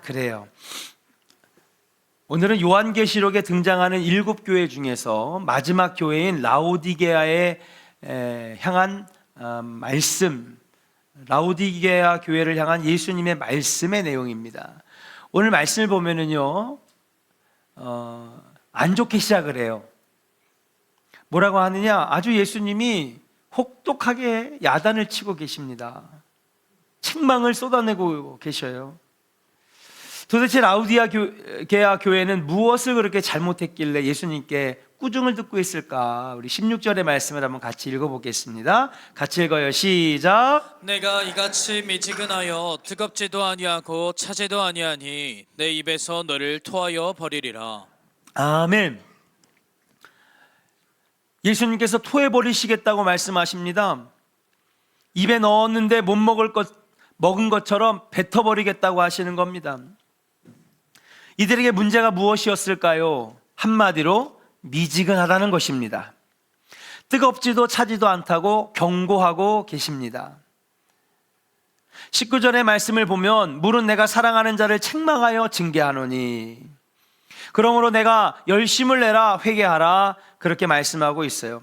그래요. 오늘은 요한계시록에 등장하는 7교회 중에서 마지막 교회인 라오디게아에 향한 말씀, 라오디게아 교회를 향한 예수님의 말씀의 내용입니다. 오늘 말씀을 보면은요, 안 좋게 시작을 해요. 뭐라고 하느냐? 아주 예수님이 혹독하게 야단을 치고 계십니다. 책망을 쏟아내고 계셔요. 도대체 라오디게아 교회는 무엇을 그렇게 잘못했길래 예수님께 꾸중을 듣고 있을까? 우리 16절의 말씀을 한번 같이 읽어보겠습니다. 같이 읽어요. 시작. 내가 이같이 미지근하여 뜨겁지도 아니하고 차지도 아니하니 내 입에서 너를 토하여 버리리라. 아멘. 예수님께서 토해버리시겠다고 말씀하십니다. 입에 넣었는데 못 먹은 것처럼 뱉어버리겠다고 하시는 겁니다. 이들에게 문제가 무엇이었을까요? 한마디로 미지근하다는 것입니다. 뜨겁지도 차지도 않다고 경고하고 계십니다. 19절의 말씀을 보면 물은 내가 사랑하는 자를 책망하여 징계하노니 그러므로 내가 열심을 내라 회개하라 그렇게 말씀하고 있어요.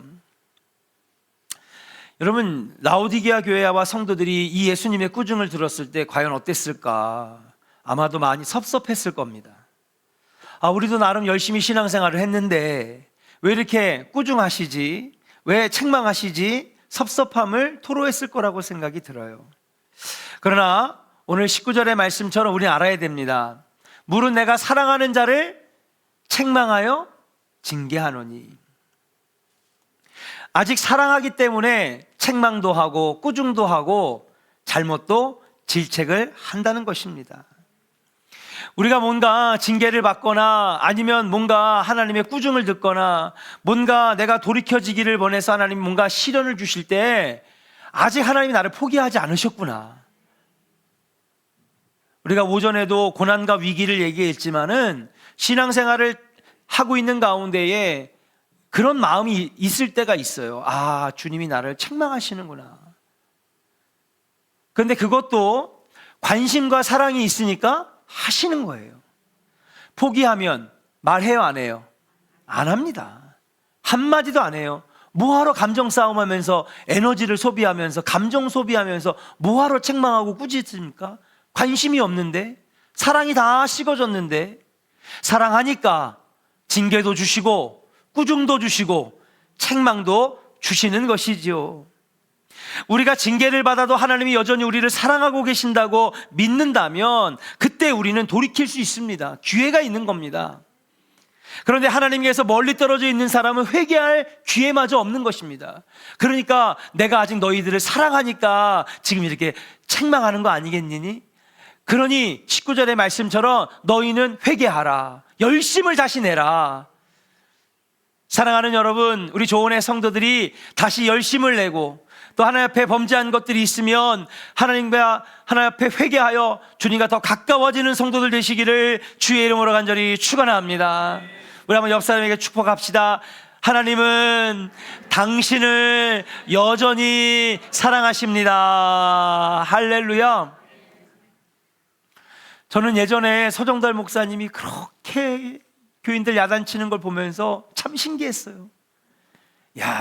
여러분, 라오디게아 교회와 성도들이 이 예수님의 꾸중을 들었을 때 과연 어땠을까? 아마도 많이 섭섭했을 겁니다. 우리도 나름 열심히 신앙생활을 했는데 왜 이렇게 꾸중하시지? 왜 책망하시지? 섭섭함을 토로했을 거라고 생각이 들어요. 그러나 오늘 19절의 말씀처럼 우리는 알아야 됩니다. 물은 내가 사랑하는 자를 책망하여 징계하노니. 아직 사랑하기 때문에 책망도 하고 꾸중도 하고 잘못도 질책을 한다는 것입니다. 우리가 뭔가 징계를 받거나 아니면 뭔가 하나님의 꾸중을 듣거나 뭔가 내가 돌이켜지기를 원해서 하나님 뭔가 시련을 주실 때 아직 하나님이 나를 포기하지 않으셨구나. 우리가 오전에도 고난과 위기를 얘기했지만은 신앙생활을 하고 있는 가운데에 그런 마음이 있을 때가 있어요. 주님이 나를 책망하시는구나. 그런데 그것도 관심과 사랑이 있으니까 하시는 거예요. 포기하면 말해요, 안 해요? 안 합니다. 한마디도 안 해요. 뭐하러 감정 싸움하면서 에너지를 소비하면서 감정 소비하면서 뭐하러 책망하고 꾸짖습니까? 관심이 없는데, 사랑이 다 식어졌는데, 사랑하니까 징계도 주시고 꾸중도 주시고 책망도 주시는 것이지요. 우리가 징계를 받아도 하나님이 여전히 우리를 사랑하고 계신다고 믿는다면 그때 우리는 돌이킬 수 있습니다. 기회가 있는 겁니다. 그런데 하나님께서 멀리 떨어져 있는 사람은 회개할 기회마저 없는 것입니다. 그러니까 내가 아직 너희들을 사랑하니까 지금 이렇게 책망하는 거 아니겠니? 그러니 19절의 말씀처럼 너희는 회개하라. 열심을 다시 내라. 사랑하는 여러분, 우리 조은의 성도들이 다시 열심을 내고 또 하나님 앞에 범죄한 것들이 있으면 하나님과 하나님 앞에 회개하여 주님과 더 가까워지는 성도들 되시기를 주의 이름으로 간절히 축원합니다. 우리 한번 옆 사람에게 축복합시다. 하나님은 당신을 여전히 사랑하십니다. 할렐루야. 저는 예전에 서정달 목사님이 그렇게 교인들 야단치는 걸 보면서 참 신기했어요.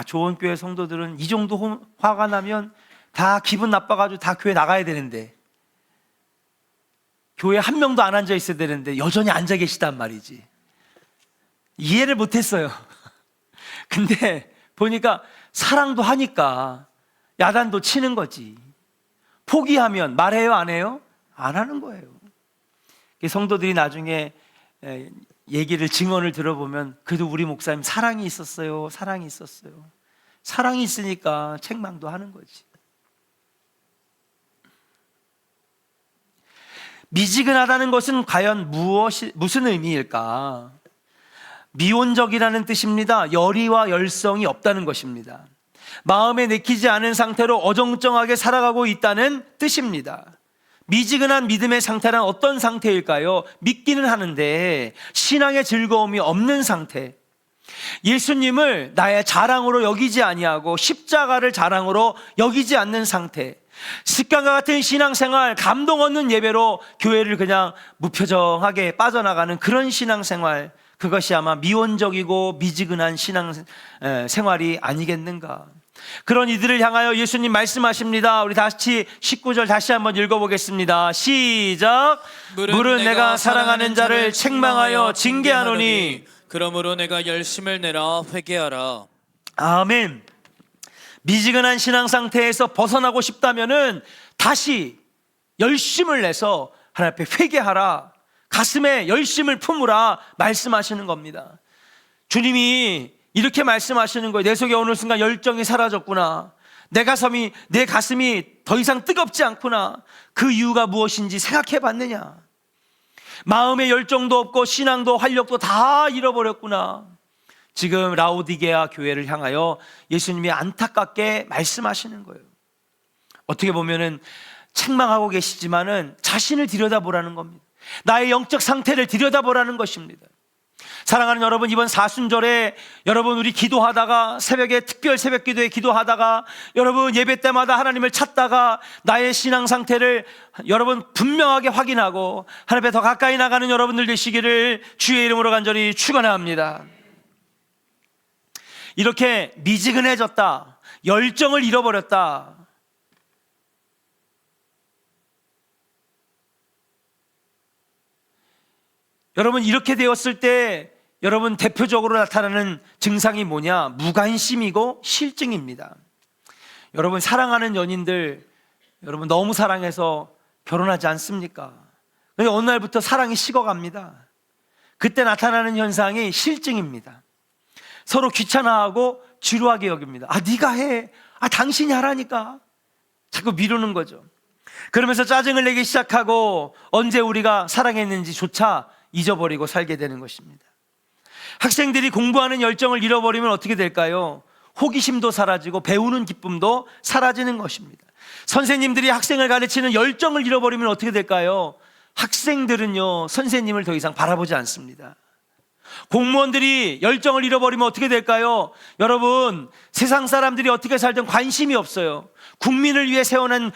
조원교회 성도들은 이 정도 화가 나면 다 기분 나빠가지고 다 교회 나가야 되는데, 교회 한 명도 안 앉아 있어야 되는데 여전히 앉아 계시단 말이지. 이해를 못했어요. 근데 보니까 사랑도 하니까 야단도 치는 거지. 포기하면 말해요, 안 해요? 안 하는 거예요. 성도들이 나중에 얘기를, 증언을 들어보면 그래도 우리 목사님 사랑이 있었어요. 사랑이 있었어요. 사랑이 있으니까 책망도 하는 거지. 미지근하다는 것은 과연 무슨 의미일까? 미온적이라는 뜻입니다. 열의와 열성이 없다는 것입니다. 마음에 내키지 않은 상태로 어정쩡하게 살아가고 있다는 뜻입니다. 미지근한 믿음의 상태란 어떤 상태일까요? 믿기는 하는데 신앙의 즐거움이 없는 상태. 예수님을 나의 자랑으로 여기지 아니하고 십자가를 자랑으로 여기지 않는 상태. 습관과 같은 신앙생활, 감동 얻는 예배로 교회를 그냥 무표정하게 빠져나가는 그런 신앙생활, 그것이 아마 미온적이고 미지근한 신앙생활이 아니겠는가. 그런 이들을 향하여 예수님 말씀하십니다. 우리 다시 19절 다시 한번 읽어보겠습니다. 시작. 물은 내가 사랑하는 자를 책망하여 징계하노니 그러므로 내가 열심을 내라 회개하라. 아멘. 미지근한 신앙 상태에서 벗어나고 싶다면은 다시 열심을 내서 하나님 앞에 회개하라, 가슴에 열심을 품으라 말씀하시는 겁니다. 주님이 이렇게 말씀하시는 거예요. 내 속에 어느 순간 열정이 사라졌구나. 내 가슴이 더 이상 뜨겁지 않구나. 그 이유가 무엇인지 생각해 봤느냐. 마음의 열정도 없고 신앙도 활력도 다 잃어버렸구나. 지금 라오디게아 교회를 향하여 예수님이 안타깝게 말씀하시는 거예요. 어떻게 보면은 책망하고 계시지만은 자신을 들여다보라는 겁니다. 나의 영적 상태를 들여다보라는 것입니다. 사랑하는 여러분, 이번 사순절에 여러분 우리 기도하다가 새벽에 특별 새벽 기도에 기도하다가 여러분 예배 때마다 하나님을 찾다가 나의 신앙 상태를 여러분 분명하게 확인하고 하나님 앞에 더 가까이 나가는 여러분들 되시기를 주의 이름으로 간절히 축원합니다. 이렇게 미지근해졌다, 열정을 잃어버렸다, 여러분 이렇게 되었을 때 여러분 대표적으로 나타나는 증상이 뭐냐? 무관심이고 실증입니다. 여러분 사랑하는 연인들, 여러분 너무 사랑해서 결혼하지 않습니까? 근데 어느 날부터 사랑이 식어갑니다. 그때 나타나는 현상이 실증입니다. 서로 귀찮아하고 지루하게 여깁니다. 네가 해. 당신이 하라니까. 자꾸 미루는 거죠. 그러면서 짜증을 내기 시작하고 언제 우리가 사랑했는지조차 잊어버리고 살게 되는 것입니다. 학생들이 공부하는 열정을 잃어버리면 어떻게 될까요? 호기심도 사라지고 배우는 기쁨도 사라지는 것입니다. 선생님들이 학생을 가르치는 열정을 잃어버리면 어떻게 될까요? 학생들은요, 선생님을 더 이상 바라보지 않습니다. 공무원들이 열정을 잃어버리면 어떻게 될까요? 여러분, 세상 사람들이 어떻게 살든 관심이 없어요. 국민을 위해 세워낸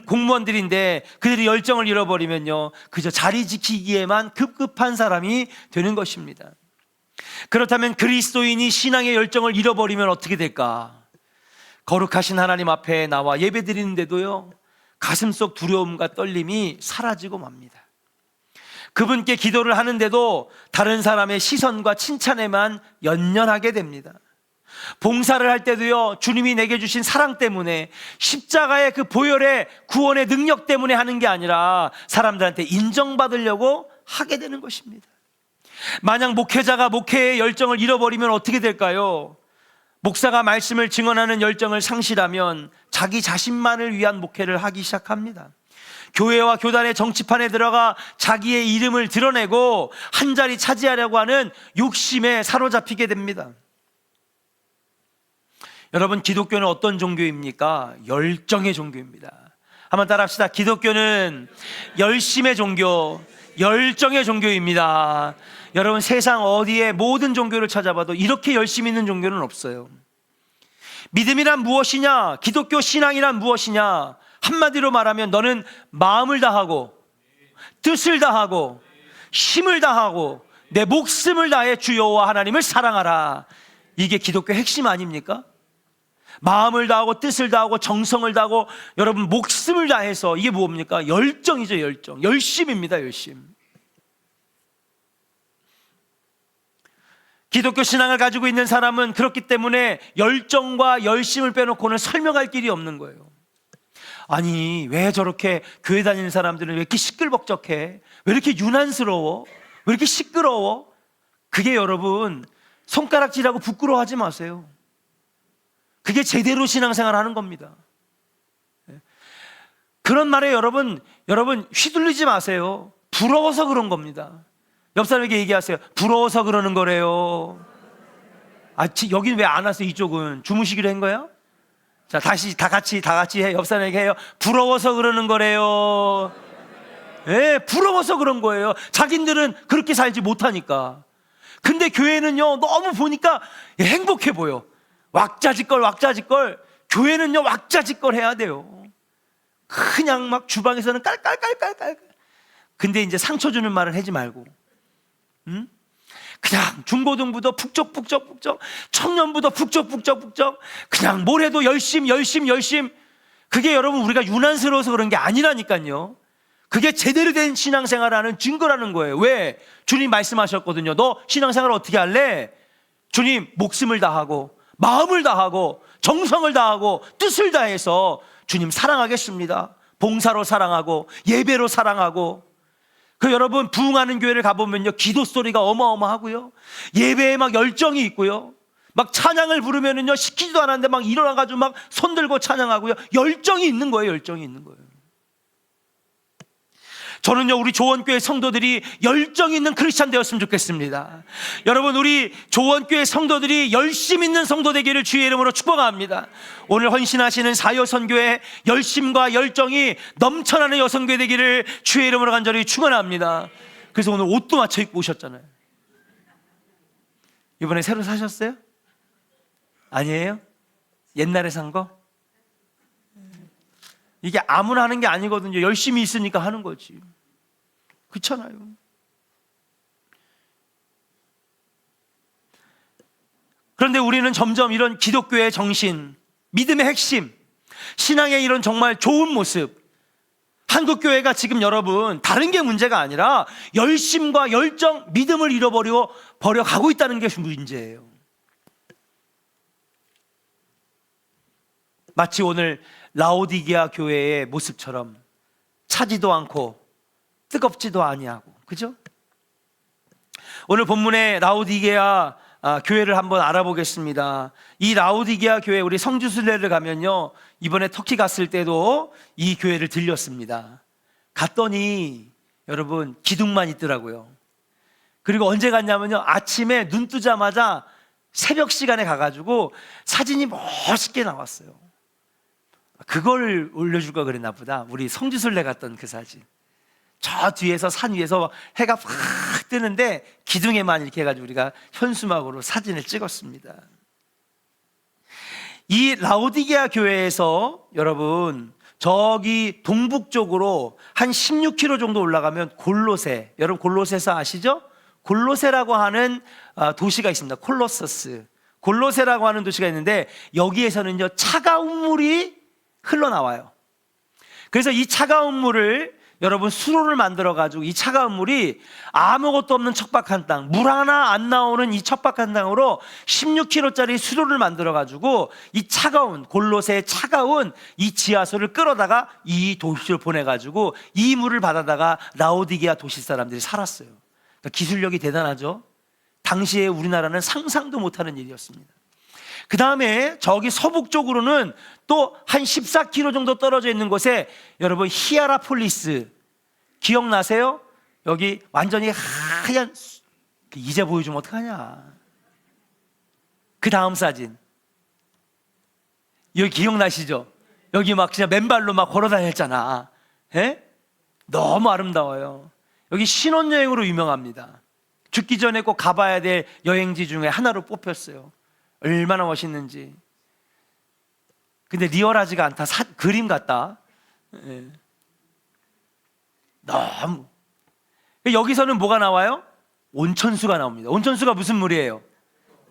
공무원들인데 그들이 열정을 잃어버리면요, 그저 자리 지키기에만 급급한 사람이 되는 것입니다. 그렇다면 그리스도인이 신앙의 열정을 잃어버리면 어떻게 될까? 거룩하신 하나님 앞에 나와 예배드리는데도요, 가슴속 두려움과 떨림이 사라지고 맙니다. 그분께 기도를 하는데도 다른 사람의 시선과 칭찬에만 연연하게 됩니다. 봉사를 할 때도요, 주님이 내게 주신 사랑 때문에, 십자가의 그 보혈의 구원의 능력 때문에 하는 게 아니라 사람들한테 인정받으려고 하게 되는 것입니다. 만약 목회자가 목회의 열정을 잃어버리면 어떻게 될까요? 목사가 말씀을 증언하는 열정을 상실하면 자기 자신만을 위한 목회를 하기 시작합니다. 교회와 교단의 정치판에 들어가 자기의 이름을 드러내고 한 자리 차지하려고 하는 욕심에 사로잡히게 됩니다. 여러분, 기독교는 어떤 종교입니까? 열정의 종교입니다. 한번 따라합시다. 기독교는 열심의 종교, 열정의 종교입니다. 여러분, 세상 어디에 모든 종교를 찾아봐도 이렇게 열심히 있는 종교는 없어요. 믿음이란 무엇이냐? 기독교 신앙이란 무엇이냐? 한마디로 말하면 너는 마음을 다하고 뜻을 다하고 힘을 다하고 내 목숨을 다해 주 여호와 하나님을 사랑하라. 이게 기독교 핵심 아닙니까? 마음을 다하고 뜻을 다하고 정성을 다하고 여러분 목숨을 다해서, 이게 뭡니까? 열정이죠. 열정, 열심입니다. 열심. 기독교 신앙을 가지고 있는 사람은 그렇기 때문에 열정과 열심을 빼놓고는 설명할 길이 없는 거예요. 아니, 왜 저렇게 교회 다니는 사람들은 왜 이렇게 시끌벅적해? 왜 이렇게 유난스러워? 왜 이렇게 시끄러워? 그게 여러분, 손가락질하고 부끄러워하지 마세요. 그게 제대로 신앙생활 하는 겁니다. 그런 말에 여러분 휘둘리지 마세요. 부러워서 그런 겁니다. 옆 사람에게 얘기하세요. 부러워서 그러는 거래요. 여긴 왜 안 왔어? 이쪽은 주무시기로 한 거야? 자, 다시 다 같이 해. 옆 사람에게 해요. 부러워서 그러는 거래요. 예, 부러워서 그런 거예요. 자기들은 그렇게 살지 못하니까. 근데 교회는요, 너무 보니까 행복해 보여. 왁자지껄. 교회는요, 왁자지껄 해야 돼요. 그냥 막 주방에서는 깔깔깔깔깔. 근데 이제 상처 주는 말을 하지 말고, 응? 그냥 중고등부도 북적북적북적, 청년부도 북적북적북적, 그냥 뭘 해도 열심. 그게 여러분 우리가 유난스러워서 그런 게 아니라니까요. 그게 제대로 된 신앙생활하는 증거라는 거예요. 왜? 주님 말씀하셨거든요. 너 신앙생활 어떻게 할래? 주님 목숨을 다하고 마음을 다하고 정성을 다하고 뜻을 다해서 주님 사랑하겠습니다. 봉사로 사랑하고 예배로 사랑하고. 그 여러분 부흥하는 교회를 가보면요, 기도 소리가 어마어마하고요, 예배에 막 열정이 있고요, 막 찬양을 부르면은요 시키지도 않았는데 막 일어나가지고 막 손들고 찬양하고요, 열정이 있는 거예요. 열정이 있는 거예요. 저는요 우리 조원교회 성도들이 열정 있는 크리스찬 되었으면 좋겠습니다. 여러분 우리 조원교회 성도들이 열심 있는 성도 되기를 주의 이름으로 축복합니다. 오늘 헌신하시는 사여선교회 열심과 열정이 넘쳐나는 여성교회 되기를 주의 이름으로 간절히 축원합니다. 그래서 오늘 옷도 맞춰 입고 오셨잖아요. 이번에 새로 사셨어요? 아니에요? 옛날에 산 거? 이게 아무나 하는 게 아니거든요. 열심히 있으니까 하는 거지. 그렇잖아요. 그런데 우리는 점점 이런 기독교의 정신, 믿음의 핵심, 신앙의 이런 정말 좋은 모습, 한국교회가 지금 여러분 다른 게 문제가 아니라 열심과 열정, 믿음을 버려 가고 있다는 게 문제예요. 마치 오늘 라오디게아 교회의 모습처럼 차지도 않고 뜨겁지도 아니하고, 그죠? 오늘 본문의 라오디게아 교회를 한번 알아보겠습니다. 이 라오디게아 교회, 우리 성지순례를 가면요, 이번에 터키 갔을 때도 이 교회를 들렸습니다. 갔더니 여러분 기둥만 있더라고요. 그리고 언제 갔냐면요, 아침에 눈 뜨자마자 새벽 시간에 가가지고 사진이 멋있게 나왔어요. 그걸 올려줄 걸 그랬나 보다. 우리 성지순례 갔던 그 사진. 저 뒤에서 산 위에서 해가 확 뜨는데 기둥에만 이렇게 해가지고 우리가 현수막으로 사진을 찍었습니다. 이 라오디게아 교회에서 여러분 저기 동북쪽으로 한 16km 정도 올라가면 골로새, 여러분 골로새서 아시죠? 골로새라고 하는 도시가 있습니다. 콜로서스. 골로새라고 하는 도시가 있는데 여기에서는요 차가운 물이 흘러나와요. 그래서 이 차가운 물을 여러분 수로를 만들어 가지고 이 차가운 물이 아무것도 없는 척박한 땅, 물 하나 안 나오는 이 척박한 땅으로 16km짜리 수로를 만들어 가지고 이 차가운 골로새의 차가운 이 지하수를 끌어다가 이 도시를 보내 가지고 이 물을 받아다가 라오디게아 도시 사람들이 살았어요. 그러니까 기술력이 대단하죠. 당시에 우리나라는 상상도 못하는 일이었습니다. 그 다음에 저기 서북쪽으로는 또 한 14km 정도 떨어져 있는 곳에 여러분 히아라폴리스 기억나세요? 여기 완전히 하얀, 이제 보여주면 어떡하냐. 그 다음 사진 여기 기억나시죠? 여기 막 그냥 맨발로 막 걸어 다녔잖아. 에? 너무 아름다워요. 여기 신혼여행으로 유명합니다. 죽기 전에 꼭 가봐야 될 여행지 중에 하나로 뽑혔어요. 얼마나 멋있는지. 근데 리얼하지가 않다. 그림 같다. 예. 너무. 여기서는 뭐가 나와요? 온천수가 나옵니다. 온천수가 무슨 물이에요?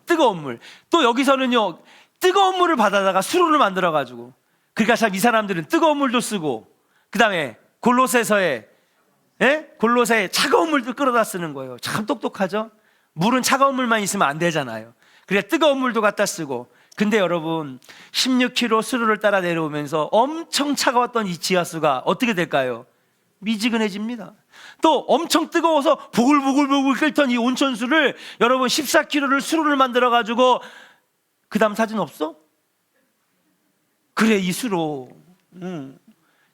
뜨거운 물. 또 여기서는요 뜨거운 물을 받아다가 수로를 만들어 가지고, 그러니까 참 이 사람들은 뜨거운 물도 쓰고 그 다음에 골로새서에 골로새에 차가운 물도 끌어다 쓰는 거예요. 참 똑똑하죠? 물은 차가운 물만 있으면 안 되잖아요. 그래 뜨거운 물도 갖다 쓰고. 근데 여러분 16km 수로를 따라 내려오면서 엄청 차가웠던 이 지하수가 어떻게 될까요? 미지근해집니다. 또 엄청 뜨거워서 보글보글 끓던 이 온천수를 여러분 14km를 수로를 만들어 가지고, 그 다음 사진 없어? 그래 이 수로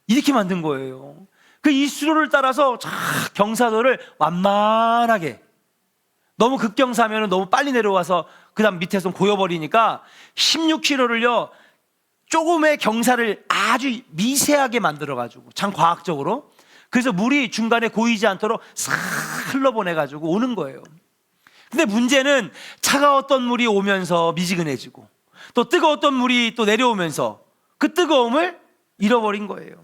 이렇게 만든 거예요. 그 이 수로를 따라서 경사도를 완만하게, 너무 급경사하면 너무 빨리 내려와서 그 다음 밑에서 고여버리니까 16km를요 조금의 경사를 아주 미세하게 만들어가지고, 참 과학적으로. 그래서 물이 중간에 고이지 않도록 싹 흘러보내가지고 오는 거예요. 근데 문제는 차가웠던 물이 오면서 미지근해지고 또 뜨거웠던 물이 또 내려오면서 그 뜨거움을 잃어버린 거예요.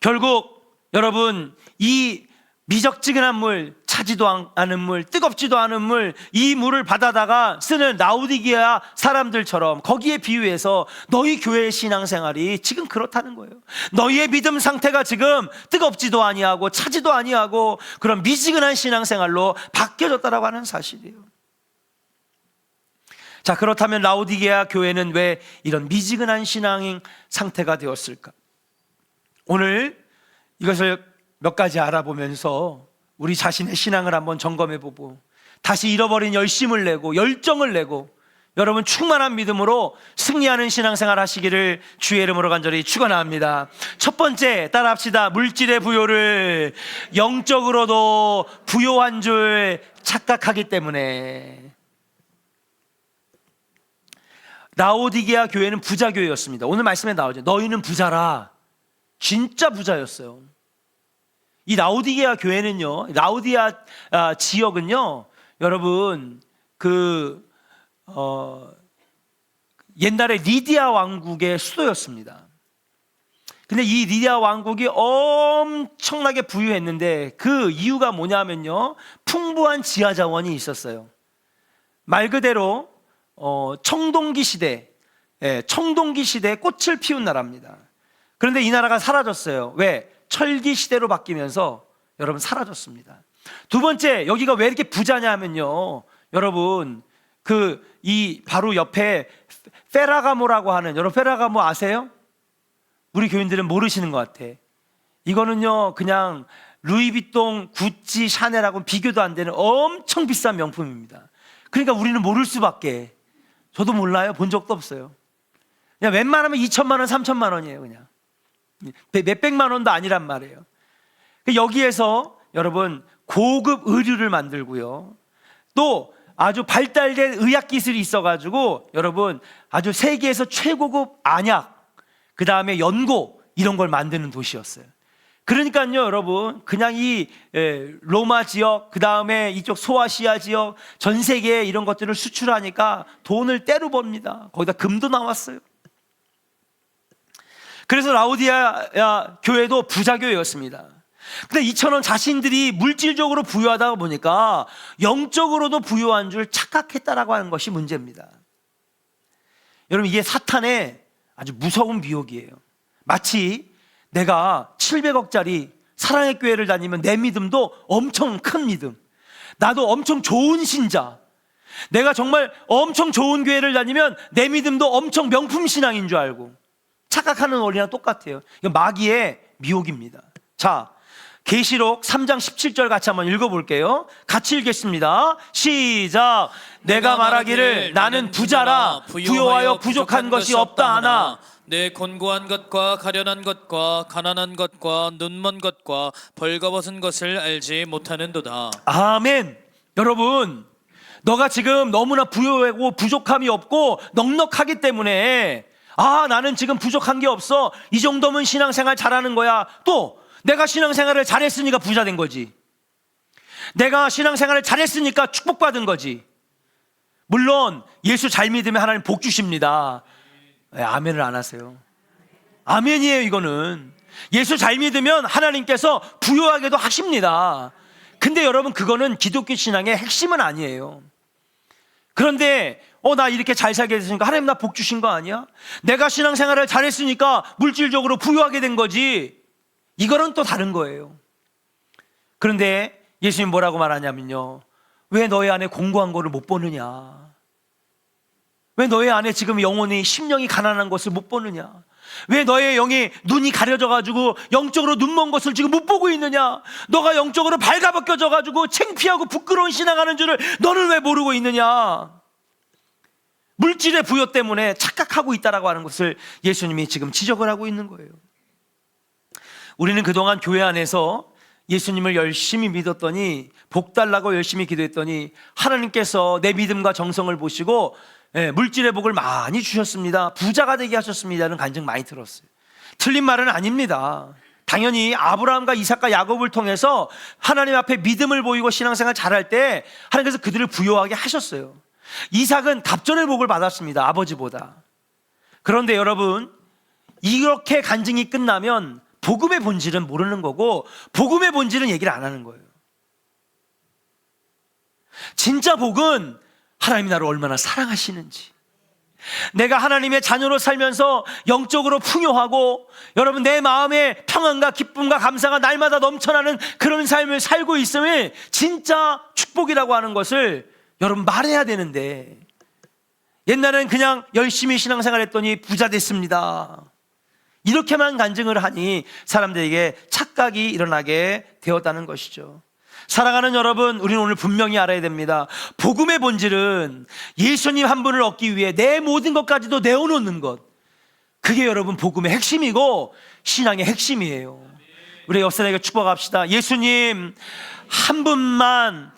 결국 여러분 이 미적지근한 물, 차지도 않은 물, 뜨겁지도 않은 물, 이 물을 받아다가 쓰는 라오디게아 사람들처럼 거기에 비유해서 너희 교회의 신앙생활이 지금 그렇다는 거예요. 너희의 믿음 상태가 지금 뜨겁지도 아니하고 차지도 아니하고 그런 미지근한 신앙생활로 바뀌어졌다라고 하는 사실이에요. 자, 그렇다면 라오디게아 교회는 왜 이런 미지근한 신앙 상태가 되었을까? 오늘 이것을 몇 가지 알아보면서 우리 자신의 신앙을 한번 점검해보고 다시 잃어버린 열심을 내고 열정을 내고 여러분 충만한 믿음으로 승리하는 신앙생활 하시기를 주의 이름으로 간절히 축원합니다. 첫 번째 따라합시다. 물질의 부요를 영적으로도 부요한 줄 착각하기 때문에. 라오디게아 교회는 부자 교회였습니다. 오늘 말씀에 나오죠. 너희는 부자라. 진짜 부자였어요. 이 라오디게아 교회는요, 라오디아 지역은요, 여러분 옛날에 리디아 왕국의 수도였습니다. 근데 이 리디아 왕국이 엄청나게 부유했는데 그 이유가 뭐냐면요, 풍부한 지하 자원이 있었어요. 말 그대로 청동기 시대, 청동기 시대에 꽃을 피운 나라입니다. 그런데 이 나라가 사라졌어요. 왜? 철기 시대로 바뀌면서 여러분 사라졌습니다. 두 번째, 여기가 왜 이렇게 부자냐 하면요, 여러분 이 바로 옆에 페라가모라고 하는, 여러분 페라가모 아세요? 우리 교인들은 모르시는 것 같아. 이거는요 그냥 루이비통, 구찌, 샤넬하고는 비교도 안 되는 엄청 비싼 명품입니다. 그러니까 우리는 모를 수밖에. 저도 몰라요. 본 적도 없어요. 그냥 웬만하면 2천만 원, 3천만 원이에요. 그냥 몇백만 원도 아니란 말이에요. 여기에서 여러분 고급 의류를 만들고요, 또 아주 발달된 의학 기술이 있어가지고 여러분 아주 세계에서 최고급 안약, 그 다음에 연고 이런 걸 만드는 도시였어요. 그러니까요 여러분, 그냥 이 로마 지역, 그 다음에 이쪽 소아시아 지역, 전 세계에 이런 것들을 수출하니까 돈을 떼로 법니다. 거기다 금도 나왔어요. 그래서 라오디게아 교회도 부자 교회였습니다. 근데 이처럼 자신들이 물질적으로 부유하다 보니까 영적으로도 부유한 줄 착각했다라고 하는 것이 문제입니다. 여러분, 이게 사탄의 아주 무서운 미혹이에요. 마치 내가 700억짜리 사랑의 교회를 다니면 내 믿음도 엄청 큰 믿음, 나도 엄청 좋은 신자, 내가 정말 엄청 좋은 교회를 다니면 내 믿음도 엄청 명품 신앙인 줄 알고 착각하는 원리랑 똑같아요. 이건 마귀의 미혹입니다. 자, 계시록 3장 17절 같이 한번 읽어볼게요. 같이 읽겠습니다. 시작. 내가 말하기를 나는 부자라 부요하여 부족한 것이 없다 하나 내 곤고한 것과 가련한 것과 가난한 것과 눈먼 것과 벌거벗은 것을 알지 못하는도다. 아멘. 여러분, 너가 지금 너무나 부요하고 부족함이 없고 넉넉하기 때문에 나는 지금 부족한 게 없어, 이 정도면 신앙생활 잘하는 거야. 또 내가 신앙생활을 잘했으니까 부자 된 거지. 내가 신앙생활을 잘했으니까 축복받은 거지. 물론 예수 잘 믿으면 하나님 복 주십니다. 왜 아멘을 안 하세요? 아멘이에요. 이거는 예수 잘 믿으면 하나님께서 부유하게도 하십니다. 근데 여러분, 그거는 기독교 신앙의 핵심은 아니에요. 그런데 나 이렇게 잘 살게 됐으니까 하나님 나 복 주신 거 아니야? 내가 신앙생활을 잘했으니까 물질적으로 부유하게 된 거지. 이거는 또 다른 거예요. 그런데 예수님 뭐라고 말하냐면요, 왜 너희 안에 공고한 거를 못 보느냐? 왜 너희 안에 지금 영혼이, 심령이 가난한 것을 못 보느냐? 왜 너의 영이 눈이 가려져가지고 영적으로 눈먼 것을 지금 못 보고 있느냐? 너가 영적으로 발가벗겨져가지고 창피하고 부끄러운 신앙하는 줄을 너는 왜 모르고 있느냐? 물질의 부요 때문에 착각하고 있다라고 하는 것을 예수님이 지금 지적을 하고 있는 거예요. 우리는 그동안 교회 안에서 예수님을 열심히 믿었더니, 복 달라고 열심히 기도했더니 하나님께서 내 믿음과 정성을 보시고 물질의 복을 많이 주셨습니다, 부자가 되게 하셨습니다는 간증 많이 들었어요. 틀린 말은 아닙니다. 당연히 아브라함과 이삭과 야곱을 통해서 하나님 앞에 믿음을 보이고 신앙생활 잘할 때 하나님께서 그들을 부유하게 하셨어요. 이삭은 갑절의 복을 받았습니다, 아버지보다. 그런데 여러분, 이렇게 간증이 끝나면 복음의 본질은 모르는 거고 복음의 본질은 얘기를 안 하는 거예요. 진짜 복은 하나님이 나를 얼마나 사랑하시는지, 내가 하나님의 자녀로 살면서 영적으로 풍요하고 여러분 내 마음에 평안과 기쁨과 감사가 날마다 넘쳐나는 그런 삶을 살고 있음을 진짜 축복이라고 하는 것을 여러분 말해야 되는데, 옛날엔 그냥 열심히 신앙생활 했더니 부자 됐습니다, 이렇게만 간증을 하니 사람들에게 착각이 일어나게 되었다는 것이죠. 사랑하는 여러분, 우리는 오늘 분명히 알아야 됩니다. 복음의 본질은 예수님 한 분을 얻기 위해 내 모든 것까지도 내어놓는 것, 그게 여러분 복음의 핵심이고 신앙의 핵심이에요. 우리 옆 사람에게 축복합시다. 예수님 한 분만,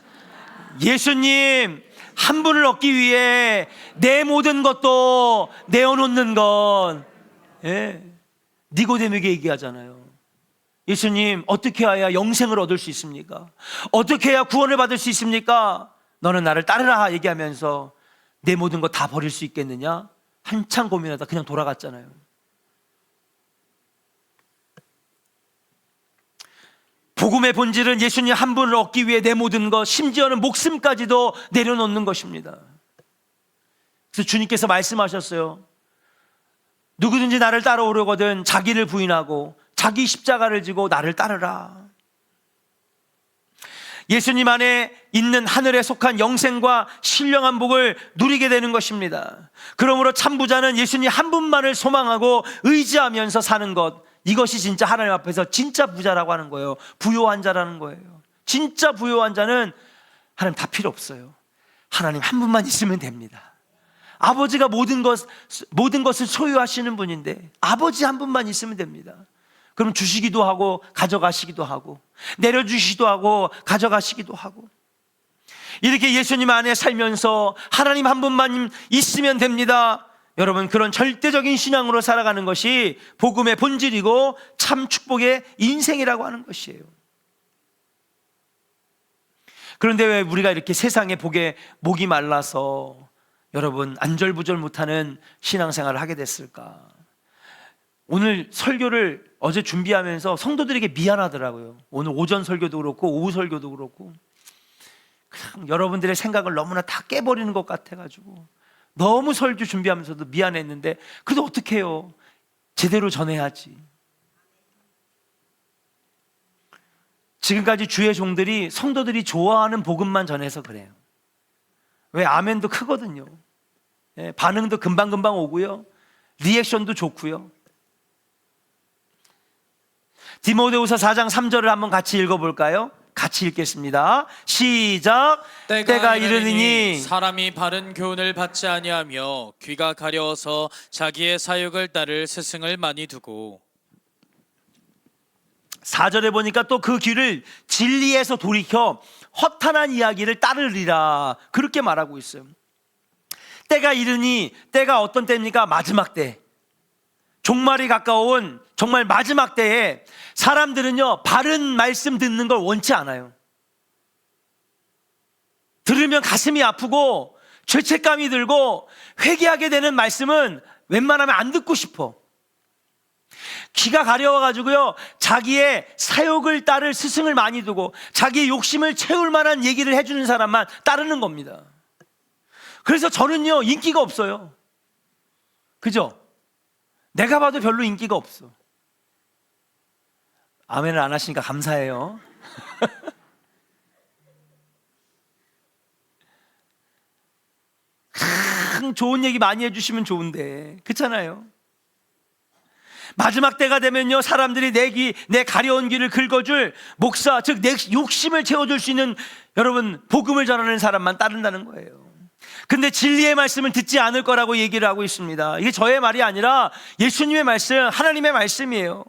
예수님 한 분을 얻기 위해 내 모든 것도 내어놓는 것. 예. 니고데모에게 얘기하잖아요. 예수님, 어떻게 해야 영생을 얻을 수 있습니까? 어떻게 해야 구원을 받을 수 있습니까? 너는 나를 따르라 얘기하면서 내 모든 거 다 버릴 수 있겠느냐? 한참 고민하다 그냥 돌아갔잖아요. 복음의 본질은 예수님 한 분을 얻기 위해 내 모든 것, 심지어는 목숨까지도 내려놓는 것입니다. 그래서 주님께서 말씀하셨어요. 누구든지 나를 따라오려거든 자기를 부인하고 자기 십자가를 지고 나를 따르라. 예수님 안에 있는 하늘에 속한 영생과 신령한 복을 누리게 되는 것입니다. 그러므로 참 부자는 예수님 한 분만을 소망하고 의지하면서 사는 것, 이것이 진짜 하나님 앞에서 진짜 부자라고 하는 거예요. 부요한 자라는 거예요. 진짜 부요한 자는 하나님 다 필요 없어요. 하나님 한 분만 있으면 됩니다. 아버지가 모든 것을 소유하시는 분인데 아버지 한 분만 있으면 됩니다. 그럼 주시기도 하고 가져가시기도 하고 내려주시기도 하고 가져가시기도 하고, 이렇게 예수님 안에 살면서 하나님 한 분만 있으면 됩니다. 여러분, 그런 절대적인 신앙으로 살아가는 것이 복음의 본질이고 참 축복의 인생이라고 하는 것이에요. 그런데 왜 우리가 이렇게 세상의 복에 목이 말라서 여러분 안절부절 못하는 신앙생활을 하게 됐을까? 오늘 설교를 어제 준비하면서 성도들에게 미안하더라고요. 오늘 오전 설교도 그렇고 오후 설교도 그렇고 그냥 여러분들의 생각을 너무나 다 깨버리는 것 같아가지고 너무 설교 준비하면서도 미안했는데, 그래도 어떻게 해요? 제대로 전해야지. 지금까지 주의 종들이 성도들이 좋아하는 복음만 전해서 그래요. 왜? 아멘도 크거든요. 예, 반응도 금방금방 오고요, 리액션도 좋고요. 디모데후서 4장 3절을 한번 같이 읽어볼까요? 같이 읽겠습니다. 시작. 때가 이르느니 사람이 바른 교훈을 받지 아니하며 귀가 가려워서 자기의 사욕을 따를 스승을 많이 두고. 4절에 보니까 또 그 귀를 진리에서 돌이켜 허탄한 이야기를 따르리라, 그렇게 말하고 있어요. 때가 이르니, 때가 어떤 때입니까? 마지막 때, 종말이 가까운 정말 마지막 때에 사람들은요 바른 말씀 듣는 걸 원치 않아요. 들으면 가슴이 아프고 죄책감이 들고 회개하게 되는 말씀은 웬만하면 안 듣고 싶어. 귀가 가려워가지고요 자기의 사욕을 따를 스승을 많이 두고 자기의 욕심을 채울 만한 얘기를 해주는 사람만 따르는 겁니다. 그래서 저는요 인기가 없어요. 그죠? 내가 봐도 별로 인기가 없어. 아멘을 안 하시니까 감사해요. 좋은 얘기 많이 해주시면 좋은데, 그렇잖아요. 마지막 때가 되면요 사람들이 내 가려운 귀를 긁어줄 목사, 즉 내 욕심을 채워줄 수 있는 여러분 복음을 전하는 사람만 따른다는 거예요. 근데 진리의 말씀을 듣지 않을 거라고 얘기를 하고 있습니다. 이게 저의 말이 아니라 예수님의 말씀, 하나님의 말씀이에요.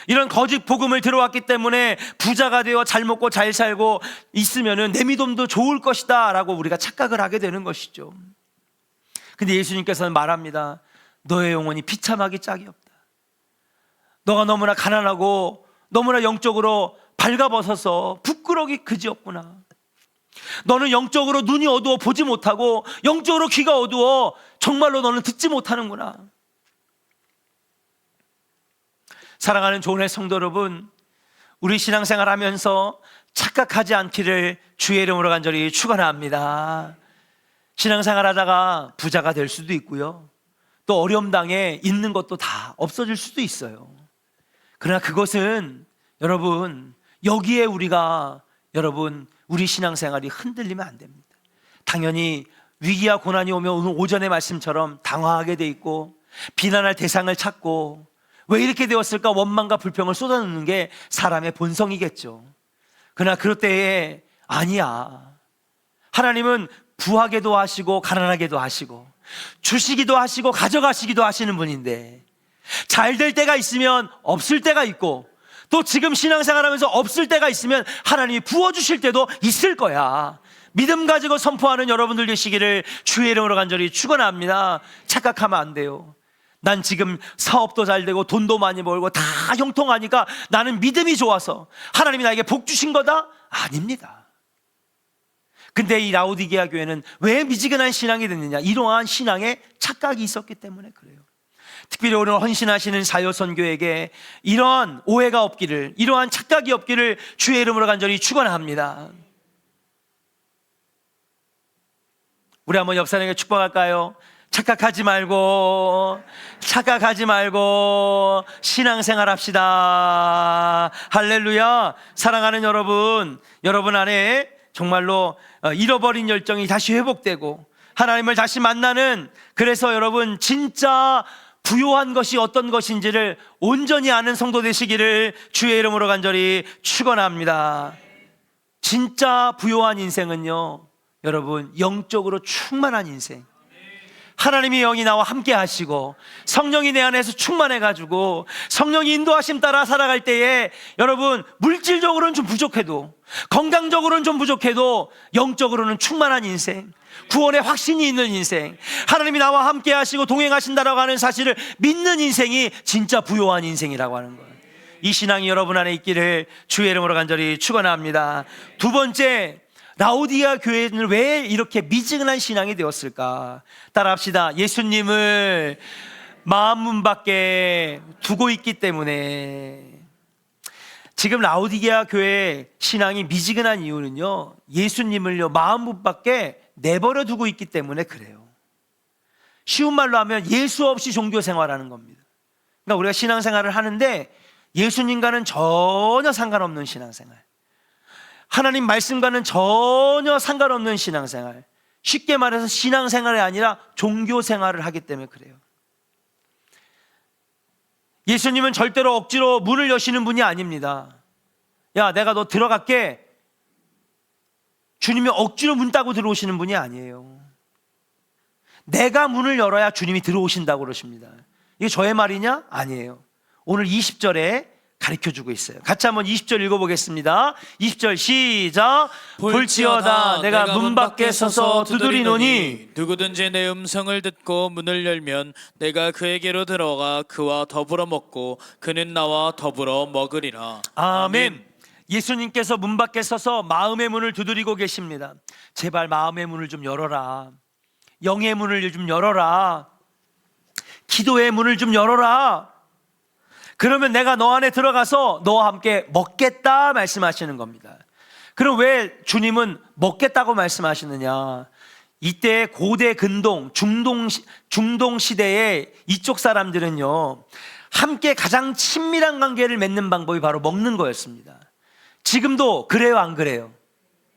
이런 거짓 복음을 들어왔기 때문에 부자가 되어 잘 먹고 잘 살고 있으면은 내 믿음도 좋을 것이다 라고 우리가 착각을 하게 되는 것이죠. 근데 예수님께서는 말합니다. 너의 영혼이 비참하기 짝이 없다. 너가 너무나 가난하고 너무나 영적으로 발가벗어서 부끄러기 그지없구나. 너는 영적으로 눈이 어두워 보지 못하고 영적으로 귀가 어두워 정말로 너는 듣지 못하는구나. 사랑하는 조은혜 성도 여러분, 우리 신앙생활 하면서 착각하지 않기를 주의 이름으로 간절히 축원합니다. 신앙생활 하다가 부자가 될 수도 있고요, 또 어려움 당해 있는 것도 다 없어질 수도 있어요. 그러나 그것은 여러분, 여기에 우리 신앙생활이 흔들리면 안 됩니다. 당연히 위기와 고난이 오면 오늘 오전의 말씀처럼 당황하게 돼 있고 비난할 대상을 찾고 왜 이렇게 되었을까 원망과 불평을 쏟아내는 게 사람의 본성이겠죠. 그러나 그럴 때에 아니야, 하나님은 부하게도 하시고 가난하게도 하시고 주시기도 하시고 가져가시기도 하시는 분인데, 잘 될 때가 있으면 없을 때가 있고, 또 지금 신앙생활하면서 없을 때가 있으면 하나님이 부어주실 때도 있을 거야. 믿음 가지고 선포하는 여러분들 되시기를 주의 이름으로 간절히 축원합니다. 착각하면 안 돼요. 난 지금 사업도 잘 되고 돈도 많이 벌고 다 형통하니까 나는 믿음이 좋아서 하나님이 나에게 복 주신 거다? 아닙니다. 근데 이 라오디게아 교회는 왜 미지근한 신앙이 됐느냐? 이러한 신앙에 착각이 있었기 때문에 그래요. 특별히 오늘 헌신하시는 사요선교에게 이러한 오해가 없기를, 이러한 착각이 없기를 주의 이름으로 간절히 축원합니다. 우리 한번 옆 사람에게 축복할까요? 착각하지 말고 신앙생활 합시다. 할렐루야. 사랑하는 여러분 안에 정말로 잃어버린 열정이 다시 회복되고 하나님을 다시 만나는, 그래서 여러분 진짜 부요한 것이 어떤 것인지를 온전히 아는 성도 되시기를 주의 이름으로 간절히 축원합니다. 진짜 부요한 인생은요, 여러분 영적으로 충만한 인생, 하나님의 영이 나와 함께 하시고 성령이 내 안에서 충만해가지고 성령이 인도하심 따라 살아갈 때에 여러분 물질적으로는 좀 부족해도, 건강적으로는 좀 부족해도 영적으로는 충만한 인생, 구원의 확신이 있는 인생, 하나님이 나와 함께 하시고 동행하신다라고 하는 사실을 믿는 인생이 진짜 부요한 인생이라고 하는 거예요. 이 신앙이 여러분 안에 있기를 주의 이름으로 간절히 축원합니다. 두 번째, 라오디게아 교회는 왜 이렇게 미지근한 신앙이 되었을까? 따라합시다. 예수님을 마음 문 밖에 두고 있기 때문에. 지금 라오디게아 교회 신앙이 미지근한 이유는요, 예수님을요 마음 문 밖에 내버려 두고 있기 때문에 그래요. 쉬운 말로 하면 예수 없이 종교 생활하는 겁니다. 그러니까 우리가 신앙생활을 하는데 예수님과는 전혀 상관없는 신앙생활, 하나님 말씀과는 전혀 상관없는 신앙생활, 쉽게 말해서 신앙생활이 아니라 종교생활을 하기 때문에 그래요. 예수님은 절대로 억지로 문을 여시는 분이 아닙니다. 야, 내가 너 들어갈게, 주님이 억지로 문 따고 들어오시는 분이 아니에요. 내가 문을 열어야 주님이 들어오신다고 그러십니다. 이게 저의 말이냐? 아니에요. 오늘 20절에 가르쳐주고 있어요. 같이 한번 20절 읽어보겠습니다. 20절 시작. 볼지어다 내가 문 밖에 서서 두드리노니 누구든지 내 음성을 듣고 문을 열면 내가 그에게로 들어가 그와 더불어 먹고 그는 나와 더불어 먹으리라. 아멘. 예수님께서 문 밖에 서서 마음의 문을 두드리고 계십니다. 제발 마음의 문을 좀 열어라. 영의 문을 좀 열어라. 기도의 문을 좀 열어라. 그러면 내가 너 안에 들어가서 너와 함께 먹겠다 말씀하시는 겁니다. 그럼 왜 주님은 먹겠다고 말씀하시느냐? 이때 고대 근동, 중동 시대에 이쪽 사람들은요, 함께 가장 친밀한 관계를 맺는 방법이 바로 먹는 거였습니다. 지금도 그래요, 안 그래요?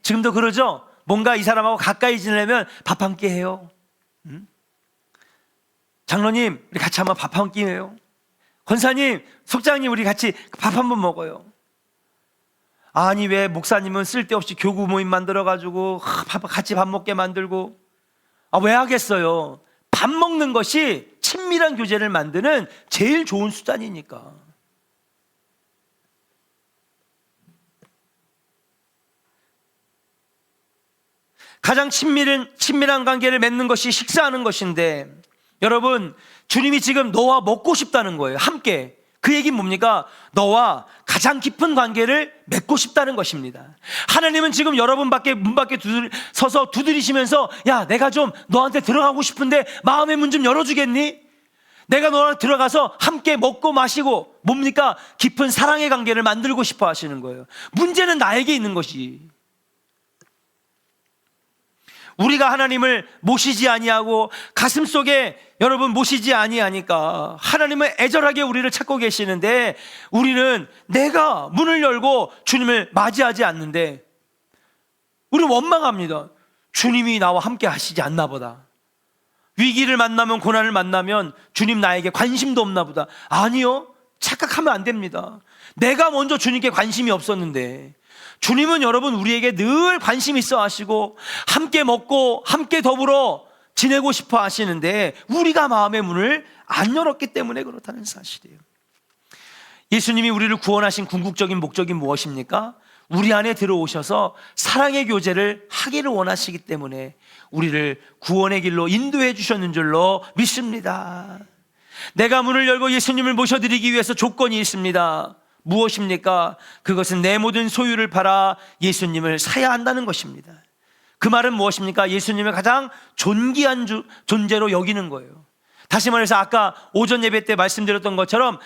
지금도 그러죠? 뭔가 이 사람하고 가까이 지내려면 밥 한 끼 해요. 장로님, 우리 같이 한번 밥 한 끼 해요. 권사님, 속장님, 우리 같이 밥 한번 먹어요. 아니, 왜 목사님은 쓸데없이 교구 모임 만들어가지고 같이 밥 먹게 만들고, 왜 하겠어요? 밥 먹는 것이 친밀한 교제를 만드는 제일 좋은 수단이니까. 가장 친밀한 관계를 맺는 것이 식사하는 것인데, 여러분, 주님이 지금 너와 먹고 싶다는 거예요. 함께. 그 얘기는 뭡니까? 너와 가장 깊은 관계를 맺고 싶다는 것입니다. 하나님은 지금 여러분 문 밖에 서서 두드리시면서, 야, 내가 좀 너한테 들어가고 싶은데 마음의 문 좀 열어주겠니? 내가 너랑 들어가서 함께 먹고 마시고 뭡니까? 깊은 사랑의 관계를 만들고 싶어 하시는 거예요. 문제는 나에게 있는 것이. 우리가 하나님을 모시지 아니하고 가슴속에 여러분 모시지 아니하니까 하나님은 애절하게 우리를 찾고 계시는데 우리는 내가 문을 열고 주님을 맞이하지 않는데 우리는 원망합니다. 주님이 나와 함께 하시지 않나 보다. 위기를 만나면, 고난을 만나면 주님 나에게 관심도 없나 보다. 아니요, 착각하면 안 됩니다. 내가 먼저 주님께 관심이 없었는데 주님은 여러분 우리에게 늘 관심 있어 하시고 함께 먹고 함께 더불어 지내고 싶어 하시는데 우리가 마음의 문을 안 열었기 때문에 그렇다는 사실이에요. 예수님이 우리를 구원하신 궁극적인 목적이 무엇입니까? 우리 안에 들어오셔서 사랑의 교제를 하기를 원하시기 때문에 우리를 구원의 길로 인도해 주셨는 줄로 믿습니다. 내가 문을 열고 예수님을 모셔드리기 위해서 조건이 있습니다. 무엇입니까? 그것은 내 모든 소유를 팔아 예수님을 사야 한다는 것입니다. 그 말은 무엇입니까? 예수님을 가장 존귀한 존재로 여기는 거예요. 다시 말해서 아까 오전 예배 때 말씀드렸던 것처럼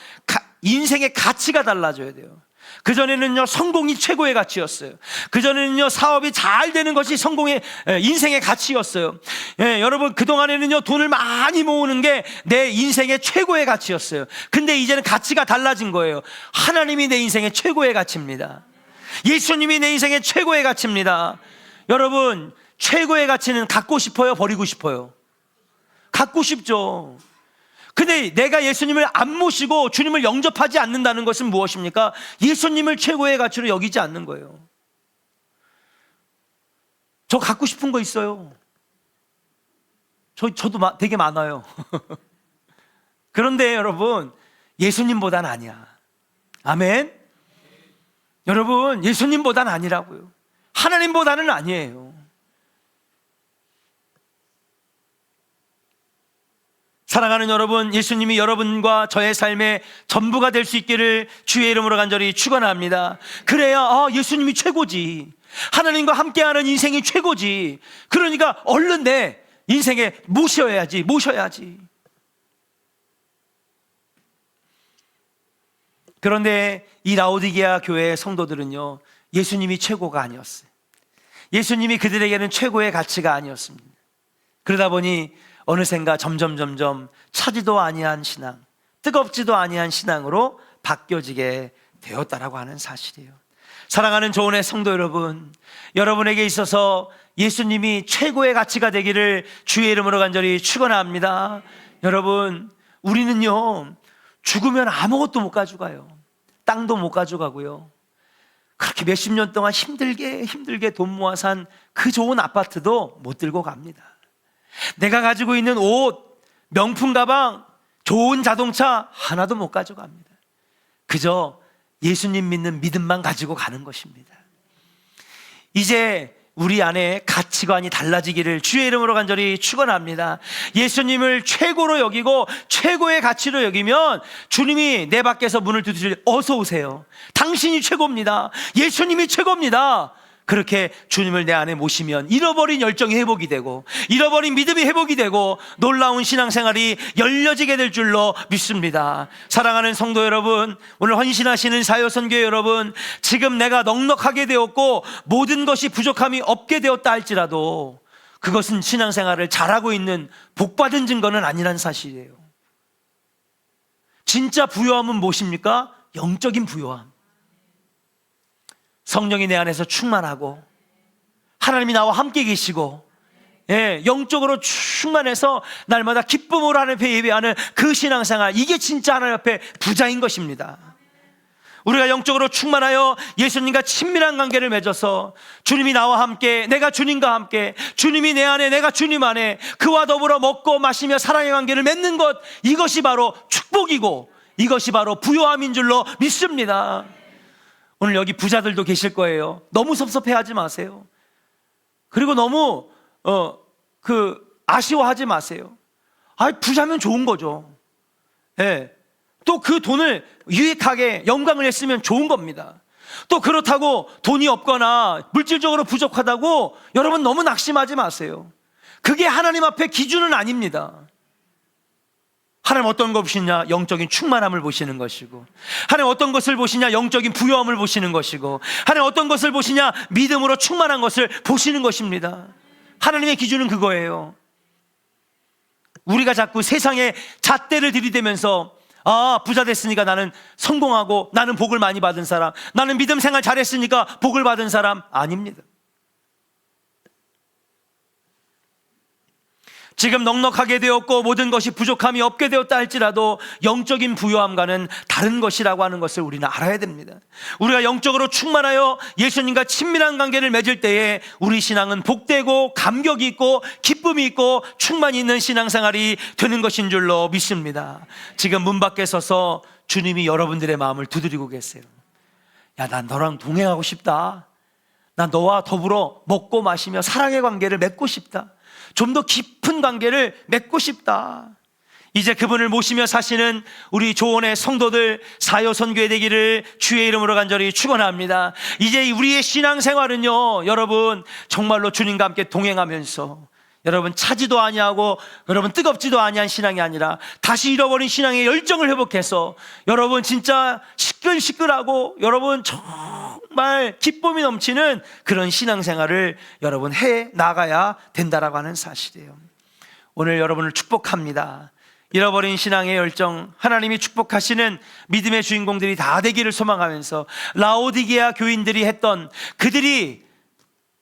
인생의 가치가 달라져야 돼요. 그전에는요 성공이 최고의 가치였어요. 그전에는요 사업이 잘 되는 것이 성공의 인생의 가치였어요. 여러분 그동안에는요 돈을 많이 모으는 게 내 인생의 최고의 가치였어요. 근데 이제는 가치가 달라진 거예요. 하나님이 내 인생의 최고의 가치입니다. 예수님이 내 인생의 최고의 가치입니다. 여러분 최고의 가치는 갖고 싶어요, 버리고 싶어요? 갖고 싶죠. 근데 내가 예수님을 안 모시고 주님을 영접하지 않는다는 것은 무엇입니까? 예수님을 최고의 가치로 여기지 않는 거예요. 저 갖고 싶은 거 있어요. 저도 되게 많아요. 그런데 여러분 예수님보단 아니야. 아멘. 여러분 예수님보단 아니라고요. 하나님보다는 아니에요. 사랑하는 여러분, 예수님이 여러분과 저의 삶의 전부가 될 수 있기를 주의 이름으로 간절히 축원합니다. 그래야 예수님이 최고지. 하나님과 함께하는 인생이 최고지. 그러니까 얼른 내 인생에 모셔야지. 그런데 이 라오디게아 교회의 성도들은요 예수님이 최고가 아니었어요. 예수님이 그들에게는 최고의 가치가 아니었습니다. 그러다 보니 어느샌가 점점 차지도 아니한 신앙, 뜨겁지도 아니한 신앙으로 바뀌어지게 되었다라고 하는 사실이에요. 사랑하는 조은의 성도 여러분, 여러분에게 있어서 예수님이 최고의 가치가 되기를 주의 이름으로 간절히 축원합니다. 여러분 우리는요 죽으면 아무것도 못 가져가요. 땅도 못 가져가고요. 그렇게 몇십 년 동안 힘들게 돈 모아 산 그 좋은 아파트도 못 들고 갑니다. 내가 가지고 있는 옷, 명품 가방, 좋은 자동차 하나도 못 가져갑니다. 그저 예수님 믿는 믿음만 가지고 가는 것입니다. 이제 우리 안에 가치관이 달라지기를 주의 이름으로 간절히 축원합니다. 예수님을 최고로 여기고 최고의 가치로 여기면 주님이 내 밖에서 문을 두드릴 어서 오세요. 당신이 최고입니다. 예수님이 최고입니다. 그렇게 주님을 내 안에 모시면 잃어버린 열정이 회복이 되고 잃어버린 믿음이 회복이 되고 놀라운 신앙생활이 열려지게 될 줄로 믿습니다. 사랑하는 성도 여러분, 오늘 헌신하시는 사요선교회 여러분, 지금 내가 넉넉하게 되었고 모든 것이 부족함이 없게 되었다 할지라도 그것은 신앙생활을 잘하고 있는 복받은 증거는 아니란 사실이에요. 진짜 부요함은 무엇입니까? 영적인 부요함. 성령이 내 안에서 충만하고 하나님이 나와 함께 계시고 영적으로 충만해서 날마다 기쁨으로 하나님 앞에 예배하는 그 신앙생활, 이게 진짜 하나님 앞에 부자인 것입니다. 우리가 영적으로 충만하여 예수님과 친밀한 관계를 맺어서 주님이 나와 함께, 내가 주님과 함께, 주님이 내 안에, 내가 주님 안에, 그와 더불어 먹고 마시며 사랑의 관계를 맺는 것, 이것이 바로 축복이고 이것이 바로 부요함인 줄로 믿습니다. 오늘 여기 부자들도 계실 거예요. 너무 섭섭해하지 마세요. 그리고 너무 아쉬워하지 마세요. 부자면 좋은 거죠. 또 그 돈을 유익하게 영광을 했으면 좋은 겁니다. 또 그렇다고 돈이 없거나 물질적으로 부족하다고 여러분 너무 낙심하지 마세요. 그게 하나님 앞에 기준은 아닙니다. 하나님 어떤 거 보시냐? 영적인 충만함을 보시는 것이고, 하나님 어떤 것을 보시냐? 영적인 부여함을 보시는 것이고, 하나님 어떤 것을 보시냐? 믿음으로 충만한 것을 보시는 것입니다. 하나님의 기준은 그거예요. 우리가 자꾸 세상에 잣대를 들이대면서 부자 됐으니까 나는 성공하고, 나는 복을 많이 받은 사람, 나는 믿음 생활 잘했으니까 복을 받은 사람, 아닙니다. 지금 넉넉하게 되었고 모든 것이 부족함이 없게 되었다 할지라도 영적인 부요함과는 다른 것이라고 하는 것을 우리는 알아야 됩니다. 우리가 영적으로 충만하여 예수님과 친밀한 관계를 맺을 때에 우리 신앙은 복되고 감격이 있고 기쁨이 있고 충만이 있는 신앙생활이 되는 것인 줄로 믿습니다. 지금 문 밖에 서서 주님이 여러분들의 마음을 두드리고 계세요. 야, 난 너랑 동행하고 싶다. 난 너와 더불어 먹고 마시며 사랑의 관계를 맺고 싶다. 좀 더 깊은 관계를 맺고 싶다. 이제 그분을 모시며 사시는 우리 조원의 성도들 사요선교회 되기를 주의 이름으로 간절히 축원합니다. 이제 우리의 신앙생활은요, 여러분 정말로 주님과 함께 동행하면서 여러분 차지도 아니하고 여러분 뜨겁지도 아니한 신앙이 아니라 다시 잃어버린 신앙의 열정을 회복해서 여러분 진짜 시끌시끌하고 여러분 정말 기쁨이 넘치는 그런 신앙생활을 여러분 해 나가야 된다라고 하는 사실이에요. 오늘 여러분을 축복합니다. 잃어버린 신앙의 열정, 하나님이 축복하시는 믿음의 주인공들이 다 되기를 소망하면서 라오디게아 교인들이 했던, 그들이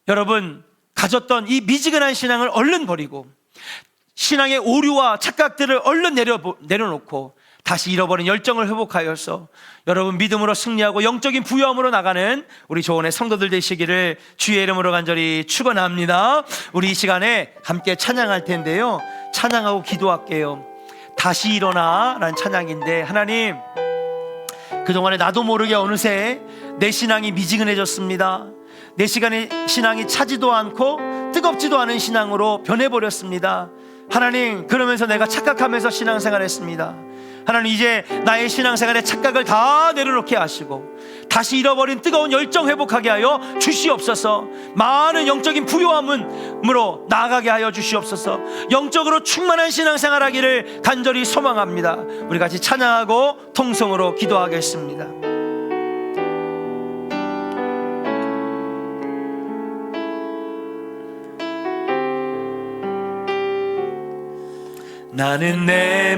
여러분 가졌던 이 미지근한 신앙을 얼른 버리고 신앙의 오류와 착각들을 얼른 내려놓고 다시 잃어버린 열정을 회복하여서 여러분 믿음으로 승리하고 영적인 부여함으로 나가는 우리 조원의 성도들 되시기를 주의 이름으로 간절히 축원합니다. 우리 이 시간에 함께 찬양할 텐데요, 찬양하고 기도할게요. 다시 일어나 라는 찬양인데, 하나님 그동안에 나도 모르게 어느새 내 신앙이 미지근해졌습니다. 내 신앙이 차지도 않고 뜨겁지도 않은 신앙으로 변해버렸습니다. 하나님, 그러면서 내가 착각하면서 신앙생활했습니다. 하나님, 이제 나의 신앙생활의 착각을 다 내려놓게 하시고 다시 잃어버린 뜨거운 열정 회복하게 하여 주시옵소서. 많은 영적인 부요함으로 나아가게 하여 주시옵소서. 영적으로 충만한 신앙생활 하기를 간절히 소망합니다. 우리 같이 찬양하고 통성으로 기도하겠습니다. 나는 내